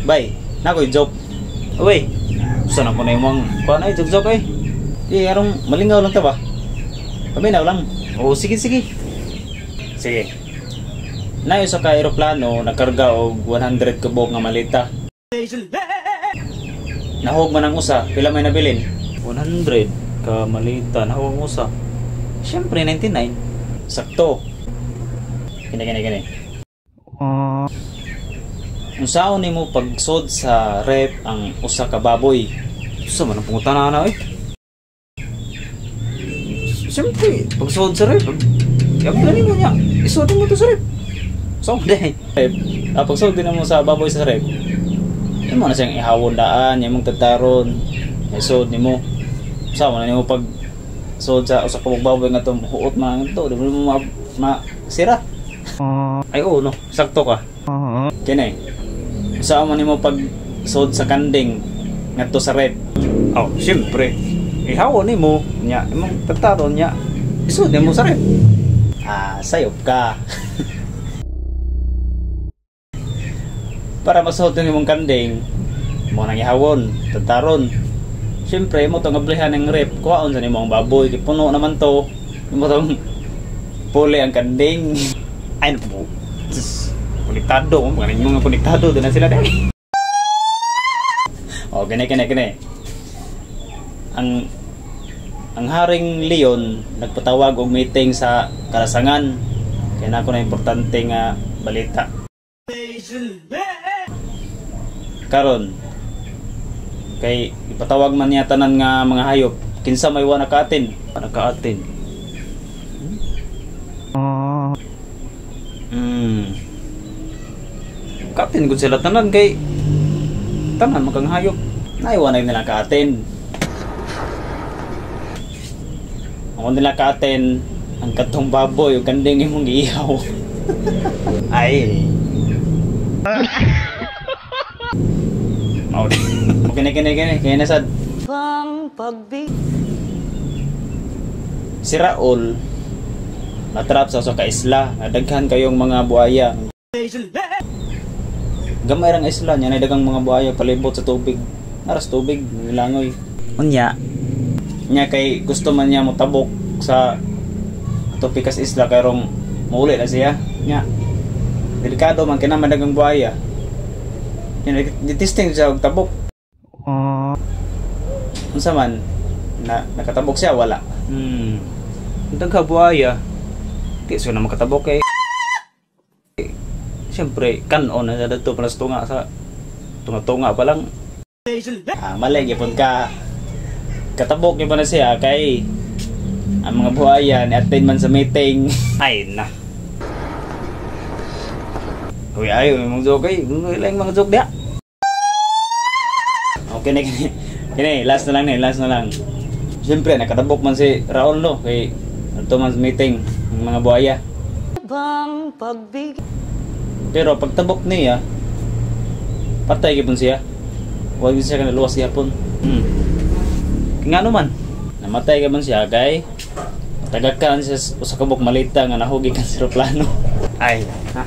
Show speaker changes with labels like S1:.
S1: Bay, nakoy joke. Uy, gusto na ko na yung mga kuha na joke eh. Di, arong malingaw lang ta ba? Paminaw lang. Oo, sige. Sige. Nayo sa ka aeroplano, nagkarga og 100 kabog nga malita. Nahog man ang usa, pila may nabilin? 100 ka malita, nahog ang usa. Siyempre, 99. Sakto. Kini. Unsaon nimo pagsod sa rep ang usa ka baboy? Usa man ang pangutana na eh. Siyempre, pagsod sa rep, yapila nimo niya. Isod mo to sa rep. So, dahil pagsod din mo sa baboy sa rep. Imo na siyang ihawon daan, imong tataron. Isod nimo. Usa man nimo pag sod sa usa ka baboy nga to, huot man to, di mo masira. Ay oo no, sakto ka. Kini. Saan man nimo pag sod sa kanding ngadto sa rep? Oh, syempre. Ihawon nimo nya imong tataron nya. Isod nimo sa rep. Ah, sayop ka. Para masod nimong kanding, mo nang ihawon, tataron. Syempre mo tong ablihan ng rep, kuhaon sa nimo ang baboy, kay puno naman to. Imo tong puli ang kanding. Ay no. Konektado, mga mga konektado doon na sila dahil. Oh, gani. Ang Haring Leon nagpatawag og meeting sa Kalasangan. Kaya na ako na importante nga balita. Karon kay ipatawag man niya tanan nga mga hayop. Kinsa may wa nakaatin? Katin gud sila tanan kay tanan makang hayop. Naiwanay nila kaatin. Ako nila kaatin ang katong baboy o kanding imong giihaw. Ay. Kini. Kaya nasad. Si Raul natrap sa ka isla. Nadaghan kayong mga buaya. Gamay rang isla niya, dagang mga buaya palibot sa tubig. Naras tubig, nilangoy. Unya kay gusto man niya mo tabok sa Topikas isla kay rong mauli na siya. Nya delikado man kina dagang buaya. Yan testing siya og tabok. Unsa man nakatabok siya wala. Dagha buaya. Di so na makatabok kay siyempre, kanon na dito pala sa tunga sa tunga pa lang. Mali, gipon ka. Katabok niyo pa na siya kay ang mga buhaya ni-attend man sa meeting. Ay na. Uy, ayaw yung mga joke eh. Ilang mga joke diya. Okay na, kini. Last na lang. Siyempre, nakatabok man si Raul no. Kay ito man sa meeting ng mga buhaya. Pero pagtabok niya, patay gipon siya. Huwag siya kanaluwas gihapon. Kingano man, namatay gipon siya kay tagakan siya sa kabok malita nga nahugi kan sa aeroplano. Ay, ha.